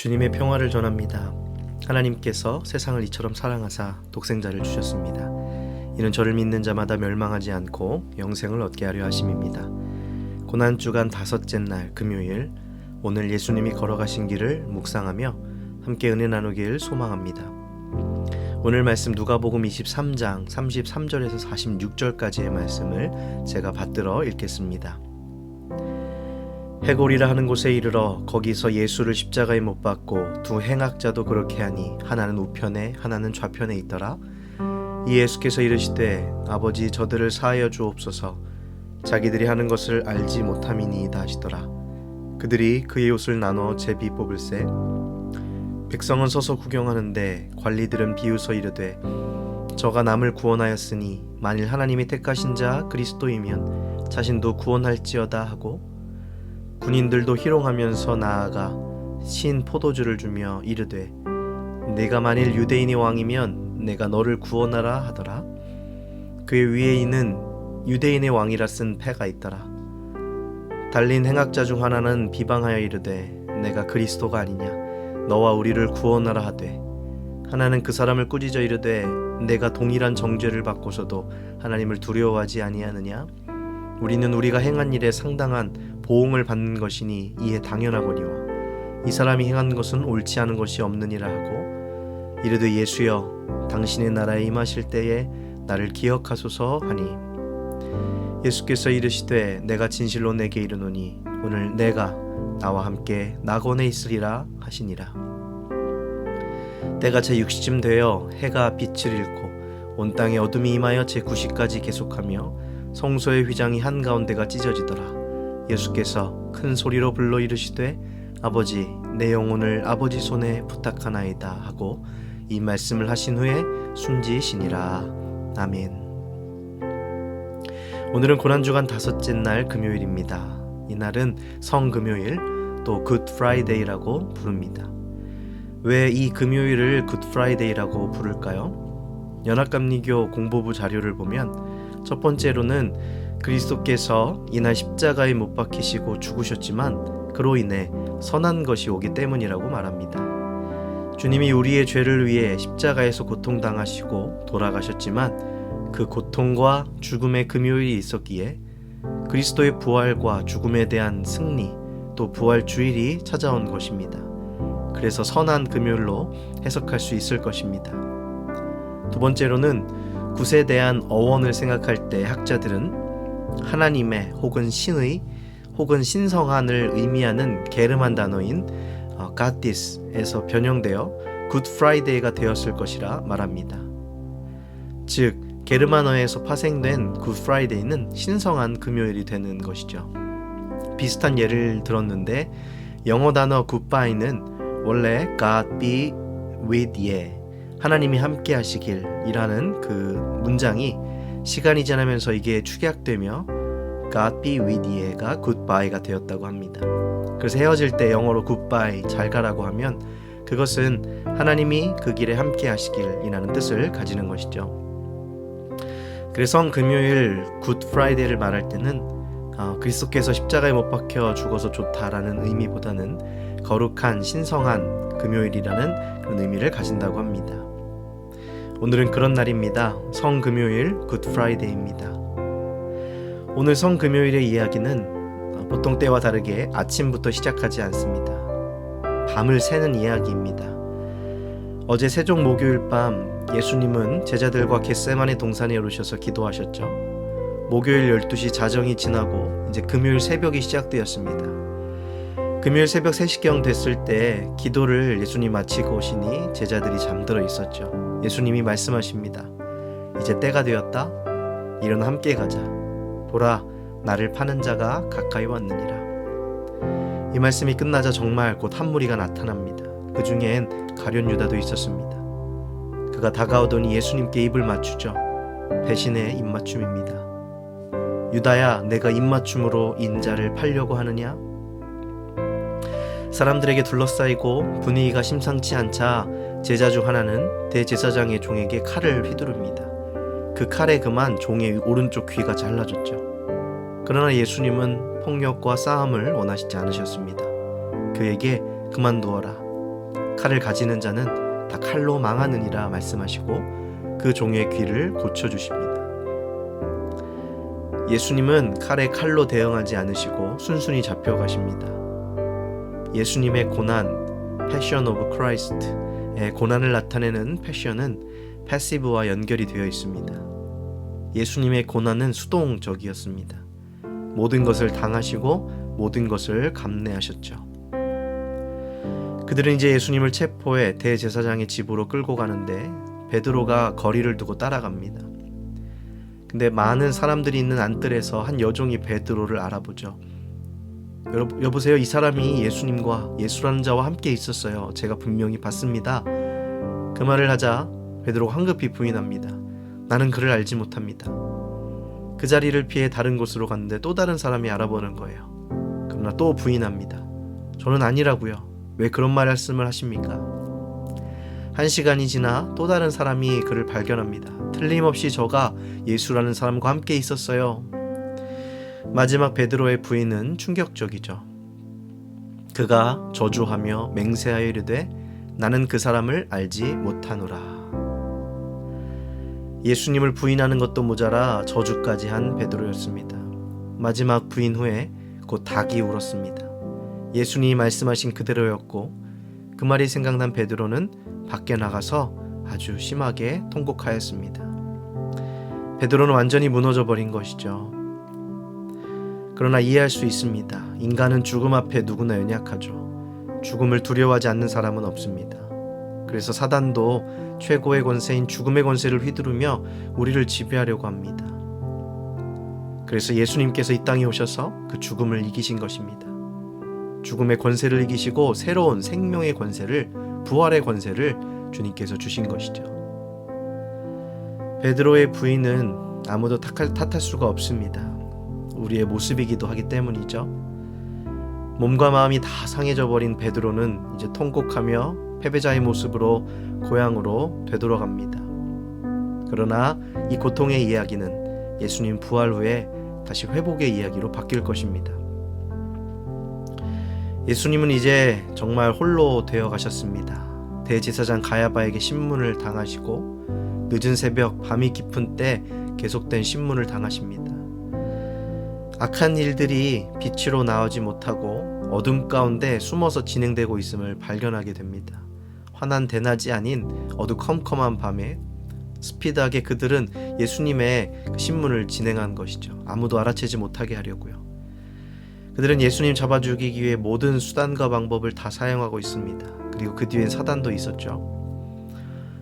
주님의 평화를 전합니다. 하나님께서 세상을 이처럼 사랑하사 독생자를 주셨습니다. 이는 저를 믿는 자마다 멸망하지 않고 영생을 얻게 하려 하심입니다. 고난주간 다섯째 날 금요일, 오늘 예수님이 걸어가신 길을 묵상하며 함께 은혜 나누길 소망합니다. 오늘 말씀 누가복음 23장 33절에서 46절까지의 말씀을 제가 받들어 읽겠습니다. 해골이라 하는 곳에 이르러 거기서 예수를 십자가에 못 박고 두 행악자도 그렇게 하니 하나는 우편에 하나는 좌편에 있더라. 이 예수께서 이르시되 아버지 저들을 사하여 주옵소서 자기들이 하는 것을 알지 못함이니이다 하시더라. 그들이 그의 옷을 나눠 제비 뽑을새 백성은 서서 구경하는데 관리들은 비웃어 이르되 저가 남을 구원하였으니 만일 하나님이 택하신 자 그리스도이면 자신도 구원할지어다 하고 군인들도 희롱하면서 나아가 신 포도주를 주며 이르되 내가 만일 유대인의 왕이면 내가 너를 구원하라 하더라. 그의 위에 있는 유대인의 왕이라 쓴 패가 있더라. 달린 행악자 중 하나는 비방하여 이르되 내가 그리스도가 아니냐 너와 우리를 구원하라 하되 하나는 그 사람을 꾸짖어 이르되 내가 동일한 정죄를 받고서도 하나님을 두려워하지 아니하느냐 우리는 우리가 행한 일에 상당한 보응을 받는 것이니 이에 당연하거니와 이 사람이 행한 것은 옳지 않은 것이 없느니라 하고 이르되 예수여 당신의 나라에 임하실 때에 나를 기억하소서 하니 예수께서 이르시되 내가 진실로 내게 이르노니 오늘 내가 나와 함께 낙원에 있으리라 하시니라. 때가 제6시쯤 되어 해가 빛을 잃고 온 땅에 어둠이 임하여 제9시까지 계속하며 성소의 휘장이 한가운데가 찢어지더라. 예수께서 큰 소리로 불러 이르시되 아버지 내 영혼을 아버지 손에 부탁하나이다 하고 이 말씀을 하신 후에 숨지시니라. 아멘. 오늘은 고난주간 다섯째 날 금요일입니다. 이날은 성금요일 또 굿프라이데이라고 부릅니다. 왜 이 금요일을 굿프라이데이라고 부를까요? 연합감리교 공보부 자료를 보면 첫 번째로는 그리스도께서 이날 십자가에 못 박히시고 죽으셨지만 그로 인해 선한 것이 오기 때문이라고 말합니다. 주님이 우리의 죄를 위해 십자가에서 고통당하시고 돌아가셨지만 그 고통과 죽음의 금요일이 있었기에 그리스도의 부활과 죽음에 대한 승리 또 부활 주일이 찾아온 것입니다. 그래서 선한 금요일로 해석할 수 있을 것입니다. 두 번째로는 굿에 대한 어원을 생각할 때 학자들은 하나님의 혹은 신의 혹은 신성한을 의미하는 게르만 단어인 가티스에서 변형되어 굿프라이데이가 되었을 것이라 말합니다. 즉 게르만어에서 파생된 굿프라이데이는 신성한 금요일이 되는 것이죠. 비슷한 예를 들었는데 영어 단어 굿바이는 원래 God be with ye 하나님이 함께 하시길 이라는 그 문장이 시간이 지나면서 이게 축약되며 God be with ye가 goodbye가 되었다고 합니다. 그래서 헤어질 때 영어로 goodbye 잘 가라고 하면 그것은 하나님이 그 길에 함께 하시길 이라는 뜻을 가지는 것이죠. 그래서 성금요일 굿프라이데이를 말할 때는 그리스도께서 십자가에 못 박혀 죽어서 좋다라는 의미보다는 거룩한 신성한 금요일이라는 그런 의미를 가진다고 합니다. 오늘은 그런 날입니다. 성금요일 굿프라이데이입니다. 오늘 성금요일의 이야기는 보통 때와 다르게 아침부터 시작하지 않습니다. 밤을 새는 이야기입니다. 어제 세종 목요일 밤 예수님은 제자들과 겟세마네 동산에 오르셔서 기도하셨죠. 목요일 12시 자정이 지나고 이제 금요일 새벽이 시작되었습니다. 금요일 새벽 3시경 됐을 때 기도를 예수님 마치고 오시니 제자들이 잠들어 있었죠. 예수님이 말씀하십니다. 이제 때가 되었다. 일어나 함께 가자. 보라 나를 파는 자가 가까이 왔느니라. 이 말씀이 끝나자 정말 곧 한 무리가 나타납니다. 그 중엔 가룟 유다도 있었습니다. 그가 다가오더니 예수님께 입을 맞추죠. 배신의 입맞춤입니다. 유다야 내가 입맞춤으로 인자를 팔려고 하느냐? 사람들에게 둘러싸이고 분위기가 심상치 않자 제자 중 하나는 대제사장의 종에게 칼을 휘두릅니다. 그 칼에 그만 종의 오른쪽 귀가 잘라졌죠. 그러나 예수님은 폭력과 싸움을 원하시지 않으셨습니다. 그에게 그만두어라. 칼을 가지는 자는 다 칼로 망하느니라 말씀하시고 그 종의 귀를 고쳐주십니다. 예수님은 칼에 칼로 대응하지 않으시고 순순히 잡혀가십니다. 예수님의 고난, 패션 오브 크라이스트의 고난을 나타내는 패션은 패시브와 연결이 되어 있습니다. 예수님의 고난은 수동적이었습니다. 모든 것을 당하시고 모든 것을 감내하셨죠. 그들은 이제 예수님을 체포해 대제사장의 집으로 끌고 가는데 베드로가 거리를 두고 따라갑니다. 근데 많은 사람들이 있는 안뜰에서 한 여종이 베드로를 알아보죠. 여보세요, 이 사람이 예수님과 예수라는 자와 함께 있었어요. 제가 분명히 봤습니다. 그 말을 하자 베드로가 황급히 부인합니다. 나는 그를 알지 못합니다. 그 자리를 피해 다른 곳으로 갔는데 또 다른 사람이 알아보는 거예요. 그러나 또 부인합니다. 저는 아니라고요. 왜 그런 말씀을 하십니까? 1시간이 지나 또 다른 사람이 그를 발견합니다. 틀림없이 저가 예수라는 사람과 함께 있었어요. 마지막 베드로의 부인은 충격적이죠. 그가 저주하며 맹세하여 이르되 나는 그 사람을 알지 못하노라. 예수님을 부인하는 것도 모자라 저주까지 한 베드로였습니다. 마지막 부인 후에 곧 닭이 울었습니다. 예수님이 말씀하신 그대로였고 그 말이 생각난 베드로는 밖에 나가서 아주 심하게 통곡하였습니다. 베드로는 완전히 무너져 버린 것이죠. 그러나 이해할 수 있습니다. 인간은 죽음 앞에 누구나 연약하죠. 죽음을 두려워하지 않는 사람은 없습니다. 그래서 사단도 최고의 권세인 죽음의 권세를 휘두르며 우리를 지배하려고 합니다. 그래서 예수님께서 이 땅에 오셔서 그 죽음을 이기신 것입니다. 죽음의 권세를 이기시고 새로운 생명의 권세를, 부활의 권세를 주님께서 주신 것이죠. 베드로의 부인은 아무도 탓할 수가 없습니다. 우리의 모습이기도 하기 때문이죠. 몸과 마음이 다 상해져 버린 베드로는 이제 통곡하며 패배자의 모습으로 고향으로 되돌아갑니다. 그러나 이 고통의 이야기는 예수님 부활 후에 다시 회복의 이야기로 바뀔 것입니다. 예수님은 이제 정말 홀로 되어 가셨습니다. 대제사장 가야바에게 신문을 당하시고 늦은 새벽 밤이 깊은 때 계속된 신문을 당하십니다. 악한 일들이 빛으로 나오지 못하고 어둠 가운데 숨어서 진행되고 있음을 발견하게 됩니다. 환한 대낮이 아닌 어두컴컴한 밤에 스피드하게 그들은 예수님의 신문을 진행한 것이죠. 아무도 알아채지 못하게 하려고요. 그들은 예수님 잡아 죽이기 위해 모든 수단과 방법을 다 사용하고 있습니다. 그리고 그 뒤엔 사단도 있었죠.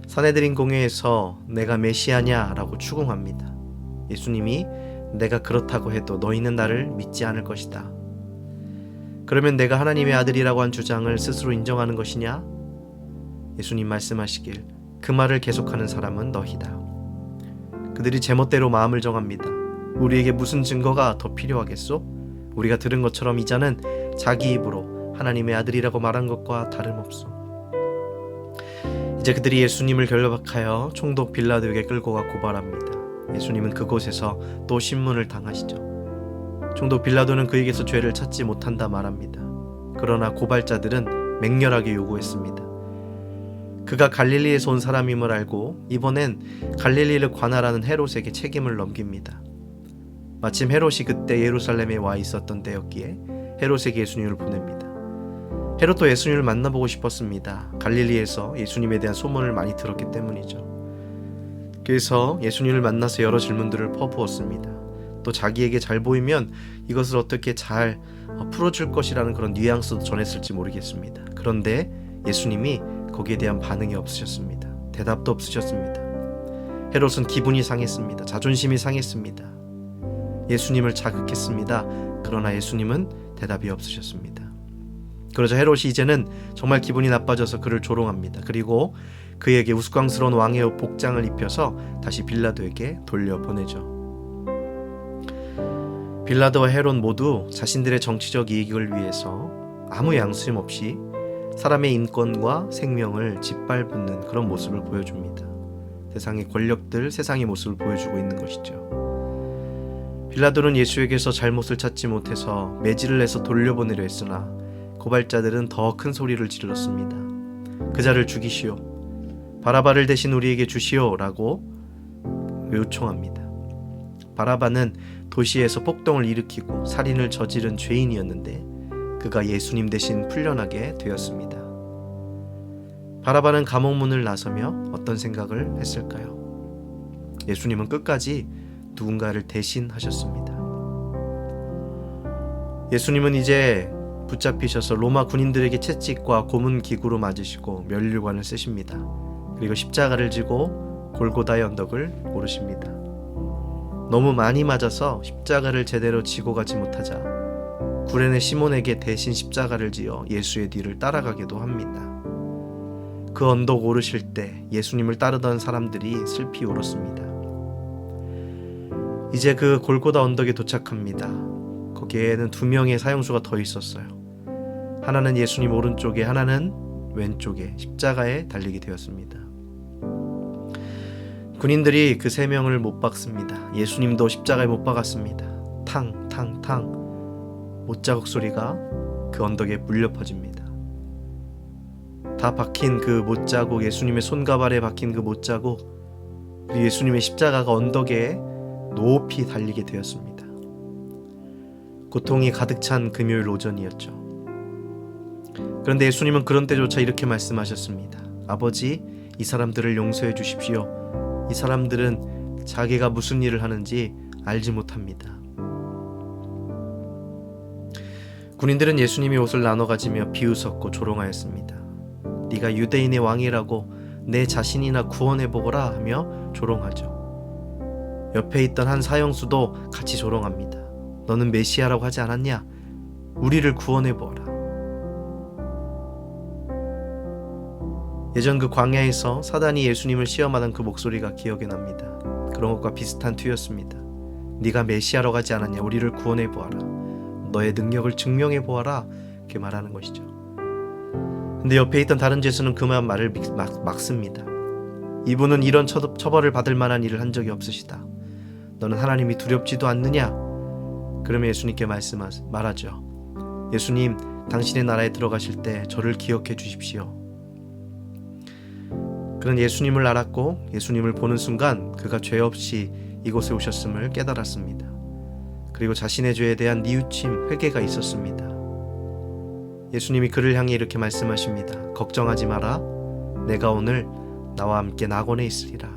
산헤드린 공회에서 내가 메시아냐 라고 추궁합니다. 예수님이 내가 그렇다고 해도 너희는 나를 믿지 않을 것이다. 그러면 내가 하나님의 아들이라고 한 주장을 스스로 인정하는 것이냐? 예수님 말씀하시길 그 말을 계속하는 사람은 너희다. 그들이 제멋대로 마음을 정합니다. 우리에게 무슨 증거가 더 필요하겠소? 우리가 들은 것처럼 이 자는 자기 입으로 하나님의 아들이라고 말한 것과 다름없소. 이제 그들이 예수님을 결박하여 총독 빌라도에게 끌고 가 고발합니다. 예수님은 그곳에서 또 신문을 당하시죠. 총독 빌라도는 그에게서 죄를 찾지 못한다 말합니다. 그러나 고발자들은 맹렬하게 요구했습니다. 그가 갈릴리에서 온 사람임을 알고 이번엔 갈릴리를 관할하는 헤롯에게 책임을 넘깁니다. 마침 헤롯이 그때 예루살렘에 와 있었던 때였기에 헤롯에게 예수님을 보냅니다. 헤롯도 예수님을 만나보고 싶었습니다. 갈릴리에서 예수님에 대한 소문을 많이 들었기 때문이죠. 그래서 예수님을 만나서 여러 질문들을 퍼부었습니다. 또 자기에게 잘 보이면 이것을 어떻게 잘 풀어줄 것이라는 그런 뉘앙스도 전했을지 모르겠습니다. 그런데 예수님이 거기에 대한 반응이 없으셨습니다. 대답도 없으셨습니다. 헤롯은 기분이 상했습니다. 자존심이 상했습니다. 예수님을 자극했습니다. 그러나 예수님은 대답이 없으셨습니다. 그러자 헤롯이 이제는 정말 기분이 나빠져서 그를 조롱합니다. 그리고 그에게 우스꽝스러운 왕의 옷 복장을 입혀서 다시 빌라도에게 돌려보내죠. 빌라도와 헤롯 모두 자신들의 정치적 이익을 위해서 아무 양심 없이 사람의 인권과 생명을 짓밟는 그런 모습을 보여줍니다. 세상의 권력들, 세상의 모습을 보여주고 있는 것이죠. 빌라도는 예수에게서 잘못을 찾지 못해서 매질을 내서 돌려보내려 했으나 고발자들은 더 큰 소리를 질렀습니다. 그자를 죽이시오. 바라바를 대신 우리에게 주시오라고 요청합니다. 바라바는 도시에서 폭동을 일으키고 살인을 저지른 죄인이었는데 그가 예수님 대신 풀려나게 되었습니다. 바라바는 감옥문을 나서며 어떤 생각을 했을까요? 예수님은 끝까지 누군가를 대신하셨습니다. 예수님은 이제 붙잡히셔서 로마 군인들에게 채찍과 고문 기구로 맞으시고 면류관을 쓰십니다. 그리고 십자가를 지고 골고다의 언덕을 오르십니다. 너무 많이 맞아서 십자가를 제대로 지고 가지 못하자 구레네 시몬에게 대신 십자가를 지어 예수의 뒤를 따라가기도 합니다. 그 언덕 오르실 때 예수님을 따르던 사람들이 슬피 울었습니다. 이제 그 골고다 언덕에 도착합니다. 거기에는 2명의 사형수가 더 있었어요. 하나는 예수님 오른쪽에, 하나는 왼쪽에 십자가에 달리게 되었습니다. 군인들이 그 3명을 못 박습니다. 예수님도 십자가에 못 박았습니다. 탕, 탕, 탕 못자국 소리가 그 언덕에 물려 퍼집니다. 다 박힌 그 못자국, 예수님의 손가발에 박힌 그 못자국, 그리고 예수님의 십자가가 언덕에 높이 달리게 되었습니다. 고통이 가득 찬 금요일 오전이었죠. 그런데 예수님은 그런 때조차 이렇게 말씀하셨습니다. 아버지, 이 사람들을 용서해 주십시오. 이 사람들은 자기가 무슨 일을 하는지 알지 못합니다. 군인들은 예수님이 옷을 나눠 가지며 비웃었고 조롱하였습니다. 네가 유대인의 왕이라고 내 자신이나 구원해 보거라 하며 조롱하죠. 옆에 있던 한 사형수도 같이 조롱합니다. 너는 메시아라고 하지 않았냐? 우리를 구원해 보아라. 예전 그 광야에서 사단이 예수님을 시험하던 그 목소리가 기억이 납니다. 그런 것과 비슷한 투였습니다. 네가 메시아라고 하지 않았냐? 우리를 구원해 보아라. 너의 능력을 증명해 보아라. 이렇게 말하는 것이죠. 근데 옆에 있던 다른 죄수는 그 말을 막습니다. 이분은 이런 처벌을 받을 만한 일을 한 적이 없으시다. 너는 하나님이 두렵지도 않느냐? 그러면 예수님께 말하죠. 예수님, 당신의 나라에 들어가실 때 저를 기억해 주십시오. 그는 예수님을 알았고 예수님을 보는 순간 그가 죄 없이 이곳에 오셨음을 깨달았습니다. 그리고 자신의 죄에 대한 뉘우침, 회개가 있었습니다. 예수님이 그를 향해 이렇게 말씀하십니다. 걱정하지 마라. 내가 오늘 나와 함께 낙원에 있으리라.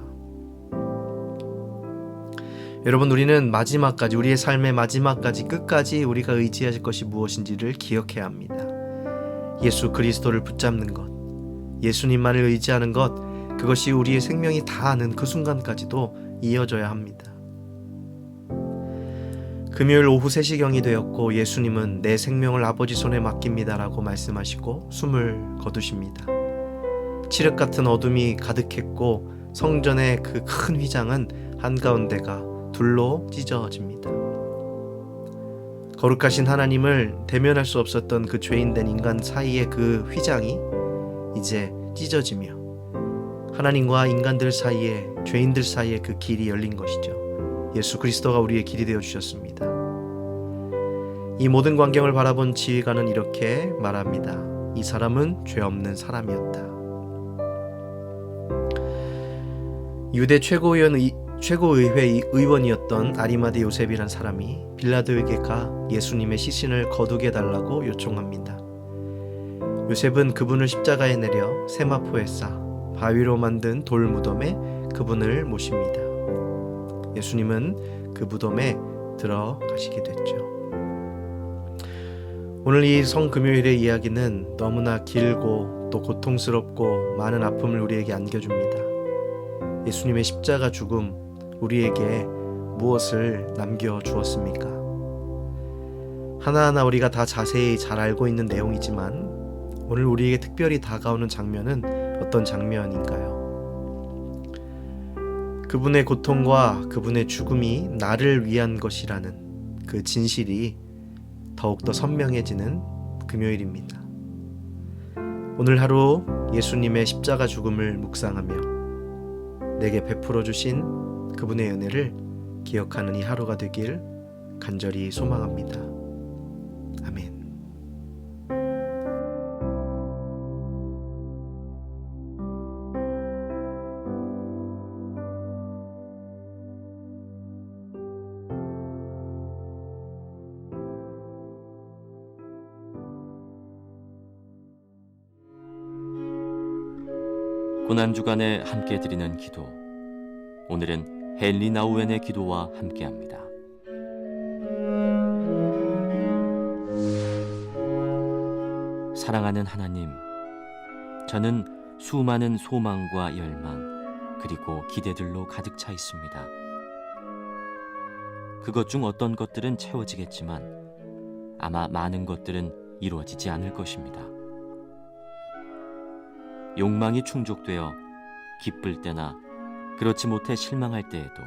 여러분, 우리는 마지막까지, 우리의 삶의 마지막까지, 끝까지 우리가 의지하실 것이 무엇인지를 기억해야 합니다. 예수 그리스도를 붙잡는 것, 예수님만을 의지하는 것, 그것이 우리의 생명이 다하는 그 순간까지도 이어져야 합니다. 금요일 오후 3시경이 되었고 예수님은 내 생명을 아버지 손에 맡깁니다라고 말씀하시고 숨을 거두십니다. 칠흑 같은 어둠이 가득했고 성전의 그 큰 휘장은 한가운데가 둘로 찢어집니다. 거룩하신 하나님을 대면할 수 없었던 그 죄인된 인간 사이의 그 휘장이 이제 찢어지며 하나님과 인간들 사이에, 죄인들 사이에 그 길이 열린 것이죠. 예수 그리스도가 우리의 길이 되어 주셨습니다. 이 모든 광경을 바라본 지휘관은 이렇게 말합니다. 이 사람은 죄 없는 사람이었다. 유대 최고의회 의원이었던 아리마대 요셉이란 사람이 빌라도에게 가 예수님의 시신을 거두게 해달라고 요청합니다. 요셉은 그분을 십자가에 내려 세마포에 싸 바위로 만든 돌 무덤에 그분을 모십니다. 예수님은 그 무덤에 들어가시게 됐죠. 오늘 이 성금요일의 이야기는 너무나 길고 또 고통스럽고 많은 아픔을 우리에게 안겨줍니다. 예수님의 십자가 죽음 우리에게 무엇을 남겨주었습니까? 하나하나 우리가 다 자세히 잘 알고 있는 내용이지만 오늘 우리에게 특별히 다가오는 장면은 어떤 장면인가요? 그분의 고통과 그분의 죽음이 나를 위한 것이라는 그 진실이 더욱더 선명해지는 금요일입니다. 오늘 하루 예수님의 십자가 죽음을 묵상하며 내게 베풀어 주신 그분의 은혜를 기억하는 이 하루가 되길 간절히 소망합니다. 아멘. 바쁜 한 주간에 함께 드리는 기도. 오늘은 헨리 나우엔의 기도와 함께합니다. 사랑하는 하나님, 저는 수많은 소망과 열망, 그리고 기대들로 가득 차 있습니다. 그것 중 어떤 것들은 채워지겠지만 아마 많은 것들은 이루어지지 않을 것입니다. 욕망이 충족되어 기쁠 때나 그렇지 못해 실망할 때에도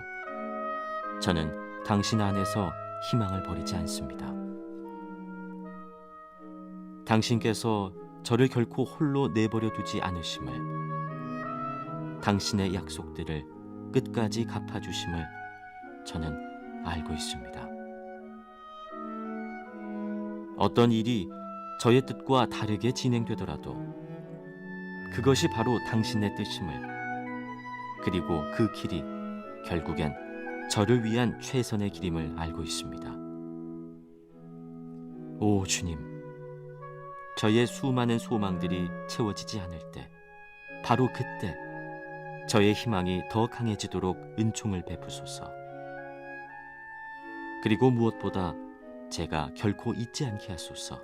저는 당신 안에서 희망을 버리지 않습니다. 당신께서 저를 결코 홀로 내버려 두지 않으심을, 당신의 약속들을 끝까지 갚아주심을 저는 알고 있습니다. 어떤 일이 저의 뜻과 다르게 진행되더라도 그것이 바로 당신의 뜻임을, 그리고 그 길이 결국엔 저를 위한 최선의 길임을 알고 있습니다. 오 주님, 저의 수많은 소망들이 채워지지 않을 때, 바로 그때 저의 희망이 더 강해지도록 은총을 베푸소서. 그리고 무엇보다 제가 결코 잊지 않게 하소서.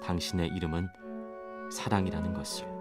당신의 이름은 사랑이라는 것을.